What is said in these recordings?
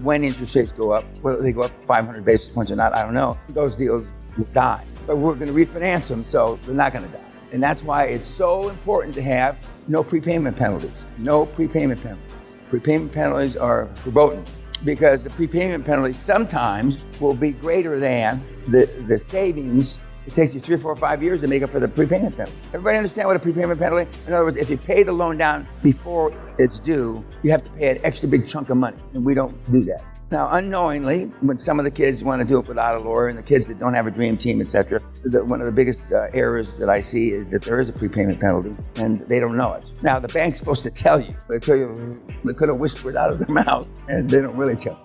when interest rates go up, whether they go up 500 basis points or not, I don't know, those deals will die. But we're going to refinance them, so they're not going to die. And that's why it's so important to have no prepayment penalties. No prepayment penalties. Prepayment penalties are verboten because the prepayment penalty sometimes will be greater than the savings. It takes you 3, 4, 5 years to make up for the prepayment penalty. Everybody understand what a prepayment penalty? In other words, if you pay the loan down before it's due, you have to pay an extra big chunk of money, and we don't do that. Now, unknowingly, when some of the kids want to do it without a lawyer, and the kids that don't have a dream team, etc., one of the biggest errors that I see is that there is a prepayment penalty, and they don't know it. Now, the bank's supposed to tell you. They could have whispered out of their mouth, and they don't really tell you.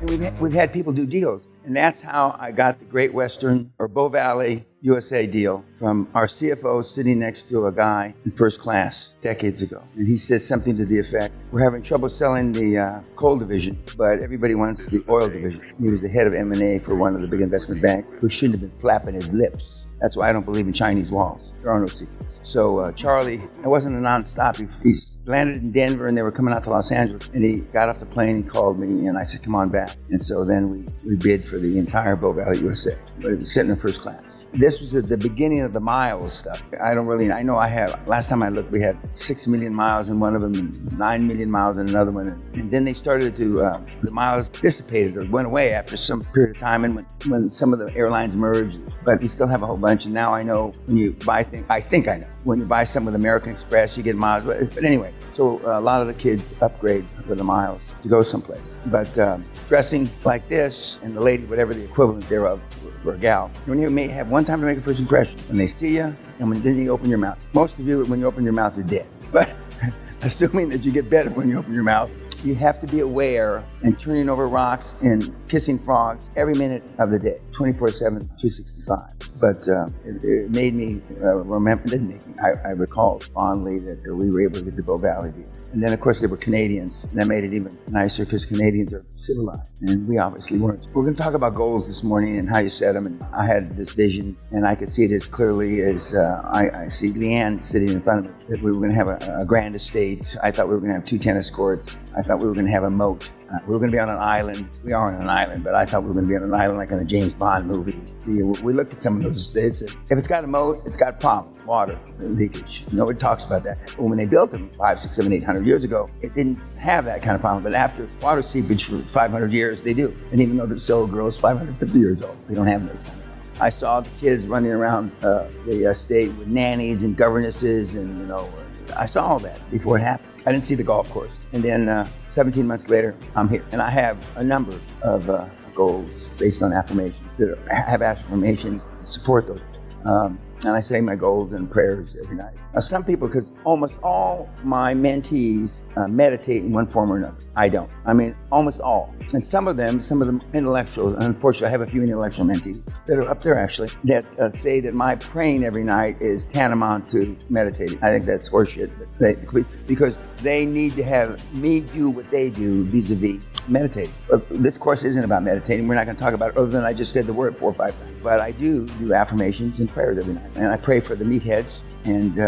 And we've had people do deals, and that's how I got the Great Western or Bow Valley USA deal from our CFO sitting next to a guy in first class decades ago. And he said something to the effect, we're having trouble selling the coal division, but everybody wants the oil division. He was the head of M&A for one of the big investment banks who shouldn't have been flapping his lips. That's why I don't believe in Chinese walls. There are no secrets. So Charlie, it wasn't a nonstop. He landed in Denver and they were coming out to Los Angeles. And he got off the plane and called me and I said, come on back. And so then we bid for the entire Bow Valley USA. But it was sitting in first class. This was at the beginning of the miles stuff. I know last time I looked, we had 6 million miles in one of them and 9 million miles in another one. And then they started to, the miles dissipated or went away after some period of time and when some of the airlines merged. But we still have a whole bunch. And now I know when you buy things, I think I know. When you buy some with American Express, you get miles. But anyway, so a lot of the kids upgrade with the miles to go someplace. But dressing like this, and the lady, whatever the equivalent thereof for a gal, you only may have one time to make a first impression. When they see you, and then you open your mouth. Most of you, when you open your mouth, you're dead. But assuming that you get better when you open your mouth, you have to be aware and turning over rocks and kissing frogs every minute of the day, 24/7, 365. But it made me I recall fondly that we were able to get the Bow Valley deal. And then, of course, they were Canadians. And that made it even nicer because Canadians are civilized. And we obviously weren't. We're going to talk about goals this morning and how you set them. And I had this vision, and I could see it as clearly as I see Leanne sitting in front of me, that we were going to have a grand estate. I thought we were going to have 2 tennis courts. I thought we were going to have a moat. We were going to be on an island. We are on an island, but I thought we were going to be on an island like in a James Bond movie. We looked at some of those estates. If it's got a moat, it's got problems. Water, leakage. Nobody talks about that. But when they built them 500, 600, 700, 800 years ago, it didn't have that kind of problem. But after water seepage for 500 years, they do. And even though the Soul Girl is 550 years old, they don't have those kind of problems. I saw the kids running around the estate with nannies and governesses, and I saw all that before it happened. I didn't see the golf course. And then 17 months later, I'm here. And I have a number of goals based on affirmations. I have affirmations to support those. And I say my goals and prayers every night. Now, some people, because almost all my mentees meditate in one form or another. I don't. I mean, almost all. And some of them intellectuals, and unfortunately I have a few intellectual mentees that are up there actually, that say that my praying every night is tantamount to meditating. I think that's horseshit, because they need to have me do what they do vis-a-vis meditating. But this course isn't about meditating. We're not going to talk about it other than I just said the word 4 or 5 times. But I do affirmations and prayers every night. And I pray for the meatheads. And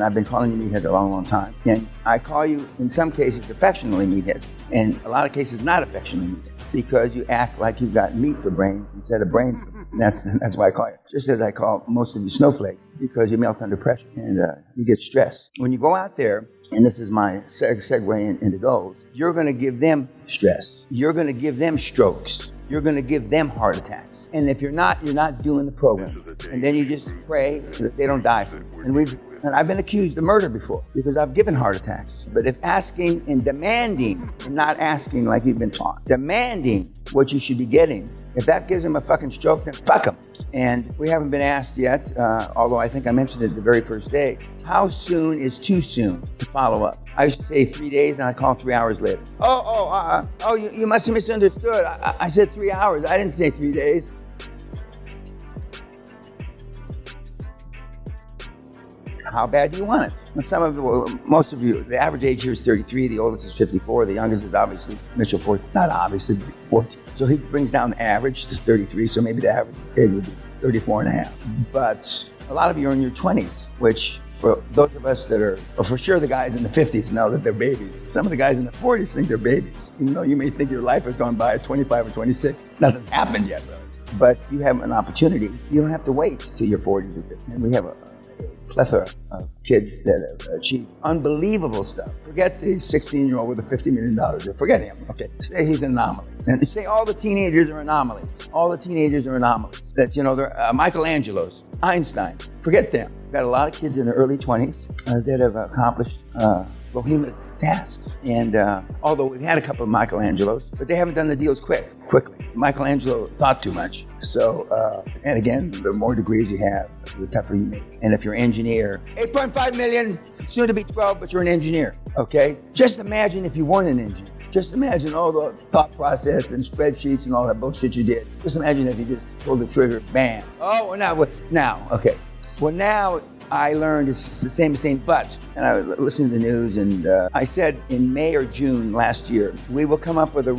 I've been calling you meatheads a long, long time. And I call you, in some cases, affectionately meatheads. And a lot of cases, not affectionately meatheads. Because you act like you've got meat for brains instead of brain for brains. That's why I call you. Just as I call most of you snowflakes, because you melt under pressure and you get stressed. When you go out there, and this is my segue into goals, you're going to give them stress. You're going to give them strokes. You're going to give them heart attacks. And if you're not doing the program. And then you just pray that they don't die from it. And I've been accused of murder before because I've given heart attacks. But if asking and demanding, and not asking like you've been taught, demanding what you should be getting, if that gives them a fucking stroke, then fuck them. And we haven't been asked yet, although I think I mentioned it the very first day, how soon is too soon to follow up? I used to say 3 days, and I call 3 hours later. You must have misunderstood. I said 3 hours. I didn't say 3 days. How bad do you want it? Most of you, the average age here is 33, the oldest is 54, the youngest is obviously Mitchell 14, not obviously 14. So he brings down the average to 33, so maybe the average age would be 34 and a half. But a lot of you are in your 20s, which for those of us that are, or for sure the guys in the 50s know that they're babies. Some of the guys in the 40s think they're babies, even though you may think your life has gone by at 25 or 26. Nothing's happened yet, really. But you have an opportunity. You don't have to wait till your 40s or 50s. And we have a plethora of kids that have achieved unbelievable stuff. Forget the 16-year-old with a $50 million. Forget him. Okay, say he's an anomaly. And say all the teenagers are anomalies. All the teenagers are anomalies. That, they're Michelangelos, Einsteins. Forget them. We've got a lot of kids in their early 20s that have accomplished behemoth tasks. And although we've had a couple of Michelangelos, but they haven't done the deals quickly. Michelangelo thought too much. So, and again, the more degrees you have, the tougher you make. And if you're an engineer, 8.5 million, soon to be 12, but you're an engineer, okay? Just imagine if you weren't an engineer. Just imagine all the thought process and spreadsheets and all that bullshit you did. Just imagine if you just pulled the trigger, bam. Oh, well, now, okay. Well, now I learned it's the same, but, and I listened to the news, and I said in May or June last year, we will come up with a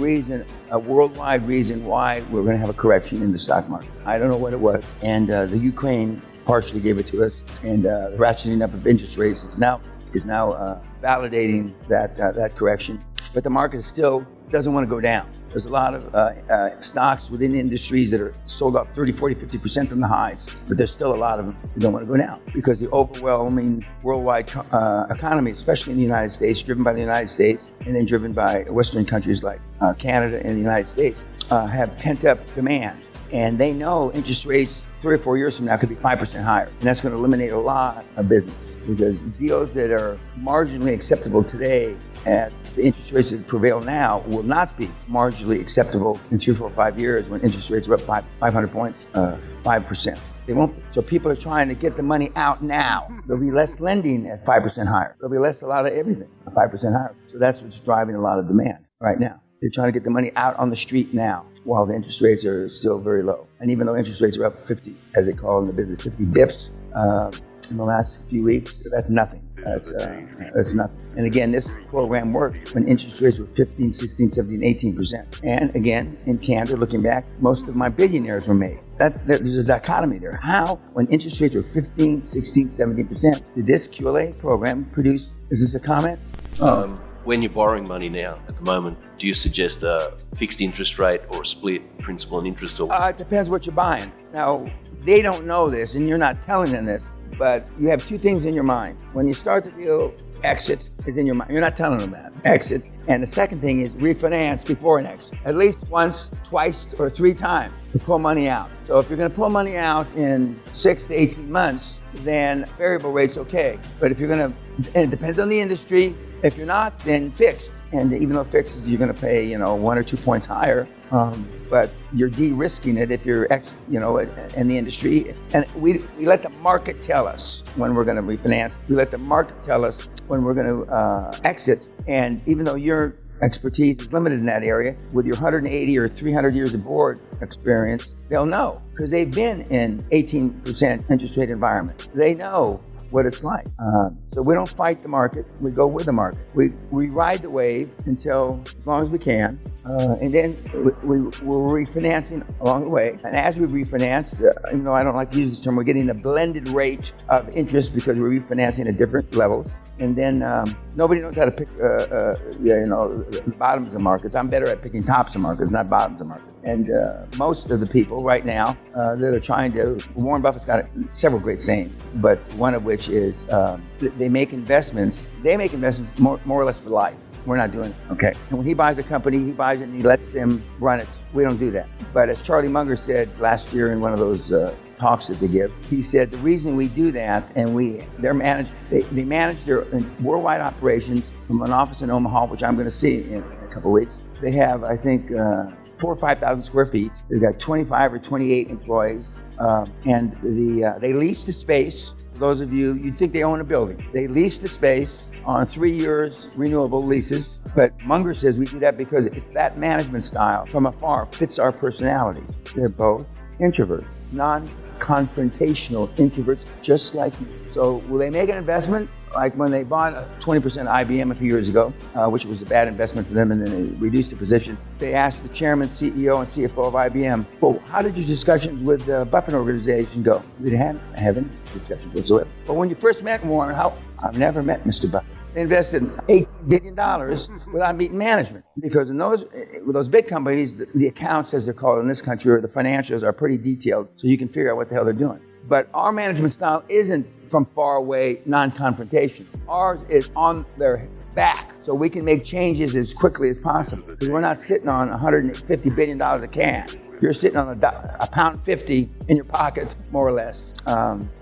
worldwide reason why we're going to have a correction in the stock market. I don't know what it was, and the Ukraine partially gave it to us, and the ratcheting up of interest rates is now validating that correction. But the market still doesn't want to go down. There's a lot of stocks within industries that are sold off 30, 40, 50% from the highs, but there's still a lot of them that don't want to go down because the overwhelming worldwide economy, especially in the United States, driven by the United States and then driven by Western countries like Canada and the United States, have pent-up demand. And they know interest rates 3 or 4 years from now could be 5% higher. And that's going to eliminate a lot of business because deals that are marginally acceptable today at the interest rates that prevail now will not be marginally acceptable in 3, 4, 5 years when interest rates are up 500 points, 5%. They won't. So people are trying to get the money out now. There'll be less lending at 5% higher. There'll be a lot of everything at 5% higher. So that's what's driving a lot of demand right now. They're trying to get the money out on the street now while the interest rates are still very low. And even though interest rates are up 50, as they call it in the business, 50 bips in the last few weeks, that's nothing. That's nothing. And again, this program worked when interest rates were 15, 16, 17, 18%. And again, in candor, looking back, most of my billionaires were made. There's a dichotomy there. How, when interest rates were 15, 16, 17%, did this QLA program produce? Is this a comment? When you're borrowing money now, at the moment, do you suggest a fixed interest rate or a split principal and interest? It depends what you're buying. Now, they don't know this, and you're not telling them this, but you have two things in your mind. When you start the deal, exit is in your mind. You're not telling them that. Exit. And the second thing is refinance before an exit. At least once, twice, or 3 times to pull money out. So if you're going to pull money out in 6 to 18 months, then variable rate's okay. But if you're going to, and it depends on the industry. If you're not, then fixed. And even though fixed, you're going to pay, 1 or 2 points higher. But you're de-risking it if you're, in the industry. And we let the market tell us when we're going to refinance. We let the market tell us when we're going to exit. And even though your expertise is limited in that area, with your 180 or 300 years of board experience, they'll know because they've been in 18% interest rate environment. They know what it's like. So we don't fight the market, we go with the market. We ride the wave until as long as we can, and then we're refinancing along the way. And as we refinance, even though I don't like to use this term, we're getting a blended rate of interest because we're refinancing at different levels. And then nobody knows how to pick the bottoms of markets. I'm better at picking tops of markets, not bottoms of markets. And most of the people right now that are trying to, Warren Buffett's got several great sayings, but one of which is they make investments more or less for life. We're not doing it. Okay. And when he buys a company, he buys it and he lets them run it. We don't do that. But as Charlie Munger said last year in one of those talks that they give, he said the reason we do that, and they manage their worldwide operations from an office in Omaha, which I'm going to see in a couple of weeks. They have, I think, 4,000 or 5,000 square feet. They've got 25 or 28 employees, and they lease the space. For those of you, you'd think they own a building. They lease the space on 3 years renewable leases. But Munger says we do that because that management style from afar fits our personalities. They're both introverts, non-confrontational introverts, just like you. So will they make an investment? Like when they bought 20% IBM a few years ago, which was a bad investment for them, and then they reduced the position, they asked the chairman, CEO, and CFO of IBM, well, how did your discussions with the Buffett organization go? We didn't have any discussions whatsoever. But when you first met Warren, I've never met Mr. Buffett. They invested $18 billion without meeting management, because with those big companies, the accounts, as they're called in this country, or the financials, are pretty detailed, so you can figure out what the hell they're doing. But our management style isn't from far away, non-confrontation. Ours is on their back, so we can make changes as quickly as possible. Because we're not sitting on $150 billion of cash. You're sitting on $1.50 in your pockets, more or less.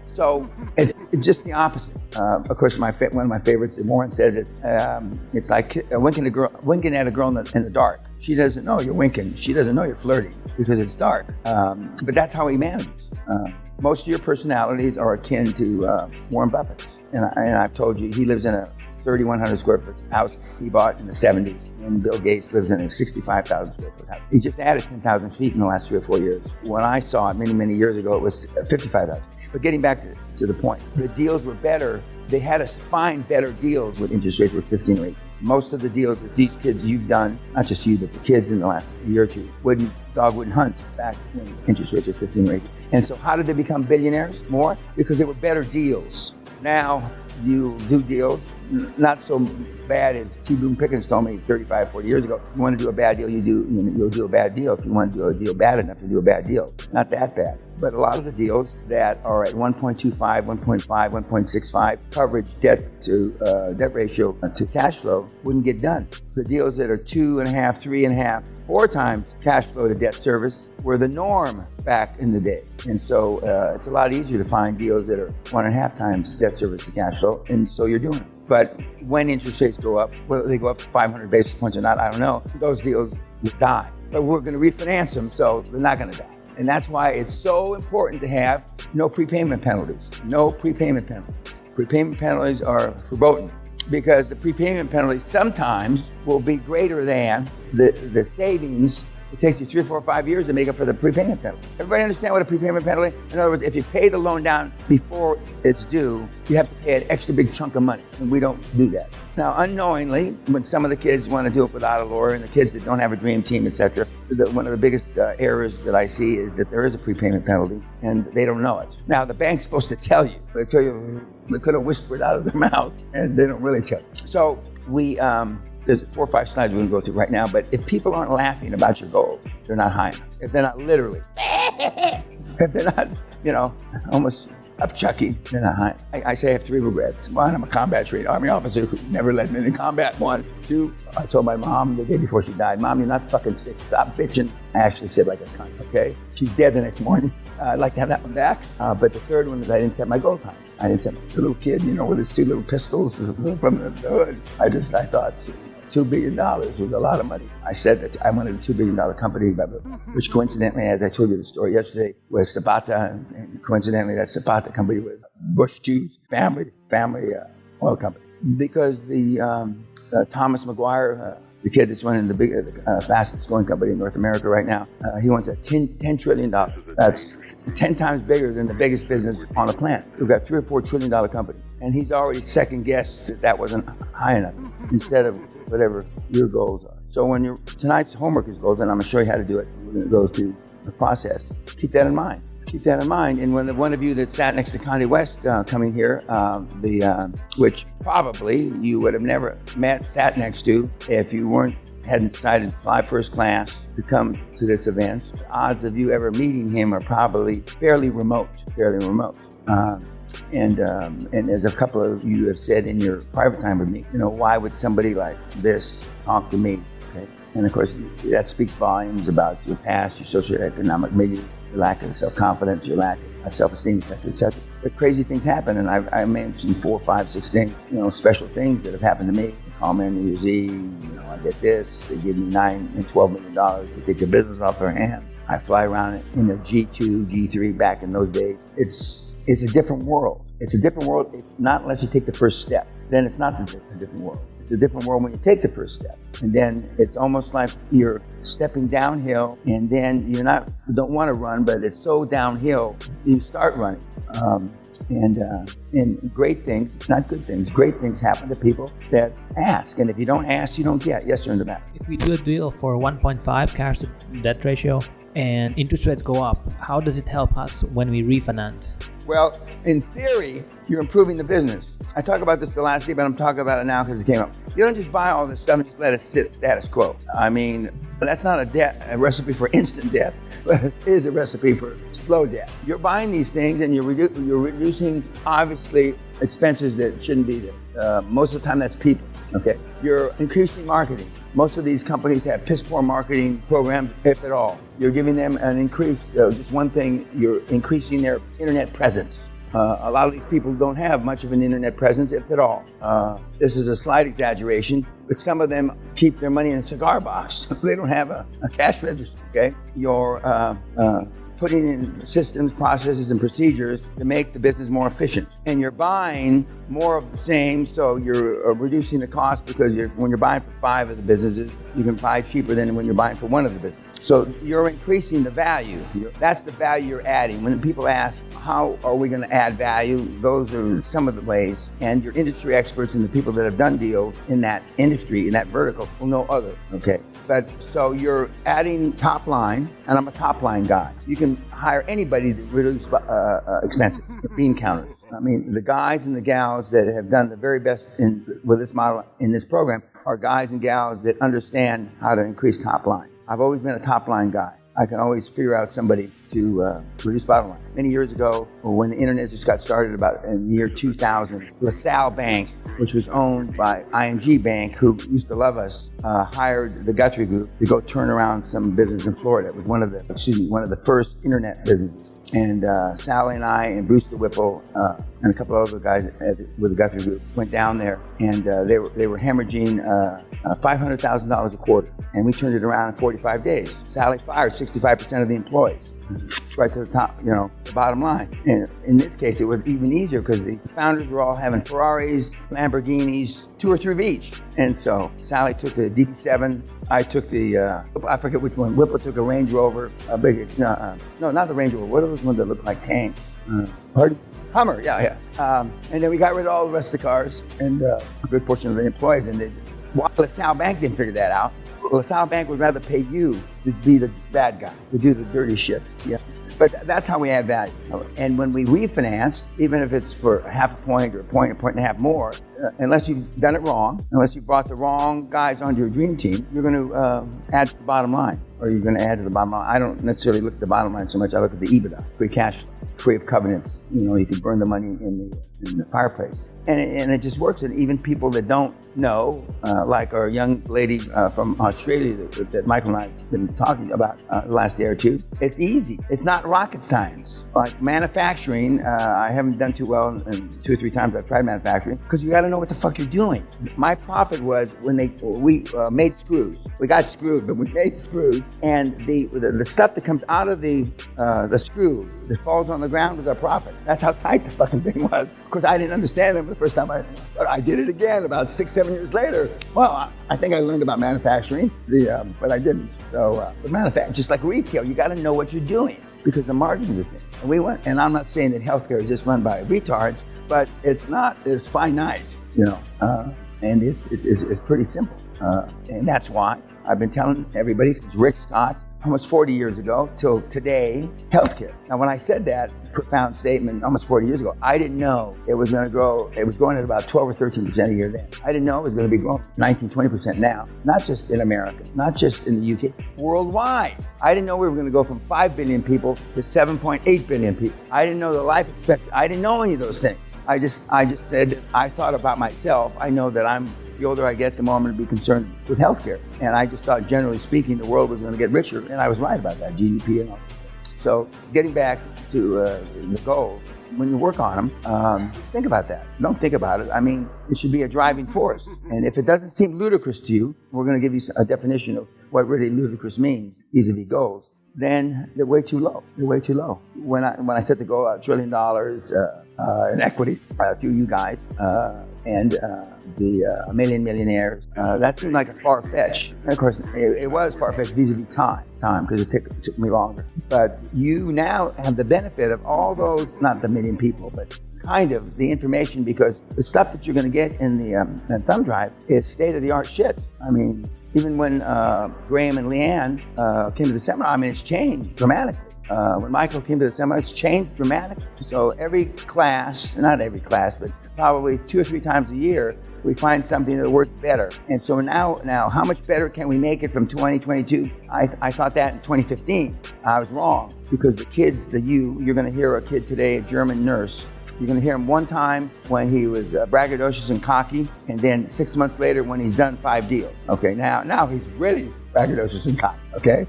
So it's just the opposite. Of course, one of my favorites, Warren says it. It's like winking at a girl in the dark. She doesn't know you're winking. She doesn't know you're flirting because it's dark. But that's how he manages. Most of your personalities are akin to Warren Buffett's. And I've told you, he lives in a 3,100 square foot house he bought in the 70s. And Bill Gates lives in a 65,000 square foot house. He just added 10,000 feet in the last 3 or 4 years. When I saw it many, many years ago, it was 55,000. But getting back to the point, the deals were better. They had us find better deals when interest rates were 15 or 18. Most of the deals that these kids you've done, not just you, but the kids in the last year or two, wouldn't hunt back when interest rates were 15 or 18. And so how did they become billionaires? More? Because they were better deals. Now you do deals, not so bad as T. Boone Pickens told me 35, 40 years ago. If you want to do a bad deal, you'll do a bad deal. If you want to do a deal bad enough, you'll do a bad deal. Not that bad. But a lot of the deals that are at 1.25, 1.5, 1.65 coverage debt ratio to cash flow wouldn't get done. The deals that are 2.5, 3.5, 4 times cash flow to debt service were the norm back in the day. And so it's a lot easier to find deals that are 1.5 times debt service to cash flow, and so you're doing it. But when interest rates go up, whether they go up 500 basis points or not, I don't know, those deals will die. But we're going to refinance them, so they're not going to die. And that's why it's so important to have no prepayment penalties. No prepayment penalties. Prepayment penalties are verboten, because the prepayment penalty sometimes will be greater than the savings. It takes you 3 or 4 or 5 years to make up for the prepayment penalty. Everybody understand what a prepayment penalty? In other words, if you pay the loan down before it's due, you have to pay an extra big chunk of money, and we don't do that. Now, unknowingly, when some of the kids want to do it without a lawyer, and the kids that don't have a dream team, etc., one of the biggest errors that I see is that there is a prepayment penalty, and they don't know it. Now, the bank's supposed to tell you. They tell you, they could have whispered it out of their mouth, and they don't really tell you. So there's 4 or 5 slides we're going to go through right now, but if people aren't laughing about your goals, they're not high enough. If they're not literally, if they're not, almost upchucking, they're not high. I say I have 3 regrets. 1, I'm a combat trained Army officer who never led me into combat. 1, 2, I told my mom the day before she died, Mom, you're not fucking sick. Stop bitching. I actually said like a cunt, okay? She's dead the next morning. I'd like to have that one back. But the third one is I didn't set my goals high. I didn't set the little kid, with his 2 little pistols from the hood. I thought $2 billion was a lot of money. I said that I wanted a $2 billion company, which coincidentally, as I told you the story yesterday, was Zapata. And coincidentally, that Zapata company was Bush Jews family oil company. Because the Thomas Maguire, the kid that's running the fastest growing company in North America right now, he wants a $10 trillion. That's 10 times bigger than the biggest business on the planet. We've got $3 or $4 trillion company. And he's already second guessed that wasn't high enough instead of whatever your goals are. So when tonight's homework is goals, and I'm going to show you how to do it. We're going to go through the process. Keep that in mind. Keep that in mind. And when one of you that sat next to Kanye West coming here, which probably you would have never sat next to if you hadn't decided to fly first class to come to this event, the odds of you ever meeting him are probably fairly remote. And as a couple of you have said in your private time with me, why would somebody like this talk to me? Okay? And of course, that speaks volumes about your past, your socioeconomic milieu, your lack of self-confidence, your lack of self-esteem, et cetera, et cetera. But crazy things happen, and I mentioned 4, 5, 6 things, special things that have happened to me. They call me on New Year's Eve, I get this, they give me $9 and $12 million to take the business off their hands. I fly around in a G2, G3 back in those days. It's a different world. It's a different world. It's not unless you take the first step. Then it's not a different world. It's It's a different world when you take the first step. And then it's almost like you're stepping downhill, and then you don't want to run, but it's so downhill, you start running. And great things, not good things, great things happen to people that ask. And if you don't ask, you don't get. Yes, sir, in the back. If we do a deal for 1.5 cash to debt ratio and interest rates go up, how does it help us when we refinance? Well, in theory, you're improving the business. I talked about this the last day, but I'm talking about it now because it came up. You don't just buy all this stuff and just let it sit status quo. I mean, that's not a recipe for instant death, but it is a recipe for slow death. You're buying these things and you're reducing, obviously, expenses that shouldn't be there. Most of the time, that's people. Okay, you're increasing marketing. Most of these companies have piss poor marketing programs, if at all. You're giving them an increase. Just one thing, you're increasing their internet presence. A lot of these people don't have much of an internet presence, if at all. This is a slight exaggeration, but some of them keep their money in a cigar box. They don't have a cash register, okay? You're putting in systems, processes, and procedures to make the business more efficient. And you're buying more of the same, so you're reducing the cost because when you're buying for 5 of the businesses, you can buy cheaper than when you're buying for 1 of the businesses. So you're increasing the value. That's the value you're adding. When people ask, how are we going to add value? Those are some of the ways. And your industry experts and the people that have done deals in that industry, in that vertical, will know other, okay? But so you're adding top line, and I'm a top line guy. You can hire anybody to reduce expenses, bean counters. I mean, the guys and the gals that have done the very best with this model in this program are guys and gals that understand how to increase top line. I've always been a top-line guy. I can always figure out somebody to reduce bottom line. Many years ago, when the internet just got started about in the year 2000, LaSalle Bank, which was owned by ING Bank, who used to love us, hired the Guthrie Group to go turn around some business in Florida. It was one of the first internet businesses. And Sally and I and Bruce DeWhipple and a couple of other guys with the Guthrie Group went down there, and they were hemorrhaging $500,000 a quarter, and we turned it around in 45 days. Sally fired 65% of the employees, right to the top, the bottom line. And in this case, it was even easier because the founders were all having Ferraris, Lamborghinis, 2 or 3 of each. And so Sally took the DB7, I took I forget which one. Whipple took a Range Rover, no, not the Range Rover. What are those ones that look like tanks? Pardon? Hummer, yeah. And then we got rid of all the rest of the cars and a good portion of the employees. And while LaSalle Bank didn't figure that out, LaSalle Bank would rather pay you to be the bad guy, to do the dirty shit. Yeah. But that's how we add value. And when we refinance, even if it's for half a point or a point and a half more, unless you've done it wrong, unless you brought the wrong guys onto your dream team, you're going to add to the bottom line, or you're going to add to the bottom line. I don't necessarily look at the bottom line so much. I look at the EBITDA, free cash, free of covenants. You can burn the money in the fireplace. And it just works. And even people that don't know, like our young lady from Australia that Michael and I have been talking about the last day or two, it's easy. It's not rocket science. Like manufacturing, I haven't done too well, and 2 or 3 times I've tried manufacturing, because you got to know what the fuck you're doing. My profit was when we made screws. We got screwed, but we made screws, and the stuff that comes out of the screw that falls on the ground was our profit. That's how tight the fucking thing was. Of course, I didn't understand them the first time but I did it again about 6-7 years later. Well, I think I learned about manufacturing, but I didn't. So, but manufacturing, just like retail, you got to know what you're doing because the margins are thin. And we went, and I'm not saying that healthcare is just run by retards, but it's finite, and it's pretty simple. And that's why I've been telling everybody since Rick Scott, almost 40 years ago, till today, healthcare. Now, when I said that profound statement almost 40 years ago, I didn't know it was going to grow. It was growing at about 12 or 13% a year then. I didn't know it was going to be growing 19, 20% now, not just in America, not just in the UK, worldwide. I didn't know we were going to go from 5 billion people to 7.8 billion people. I didn't know the life expectancy. I didn't know any of those things. I just said, I thought about myself. I know that the older I get, the more I'm going to be concerned with healthcare. And I just thought, generally speaking, the world was going to get richer. And I was right about that, GDP and all. So getting back to the goals, when you work on them, think about that. Don't think about it. I mean, it should be a driving force. And if it doesn't seem ludicrous to you, we're going to give you a definition of what really ludicrous means vis-a-vis goals. Then they're way too low. They're way too low. When I set the goal at $1 trillion, in equity through you guys and the millionaires. That seemed like a far-fetched. And of course, it was far-fetched vis-a-vis time because it took me longer. But you now have the benefit of all those, not the million people, but kind of the information, because the stuff that you're going to get in the thumb drive is state-of-the-art shit. I mean, even when Graham and Leanne came to the seminar, I mean, it's changed dramatically. When Michael came to the seminar, it's changed dramatically. So every class, not every class, but probably 2 or 3 times a year, we find something that works better. And so now, how much better can we make it from 2022? I thought that in 2015. I was wrong, because the kids, you're going to hear a kid today, a German nurse. You're going to hear him one time when he was braggadocious and cocky, and then 6 months later when he's done 5 deals. Okay, now he's really braggadocious and cocky, okay?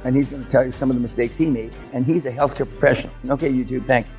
And he's going to tell you some of the mistakes he made, and he's a healthcare professional. Okay, YouTube, thank you.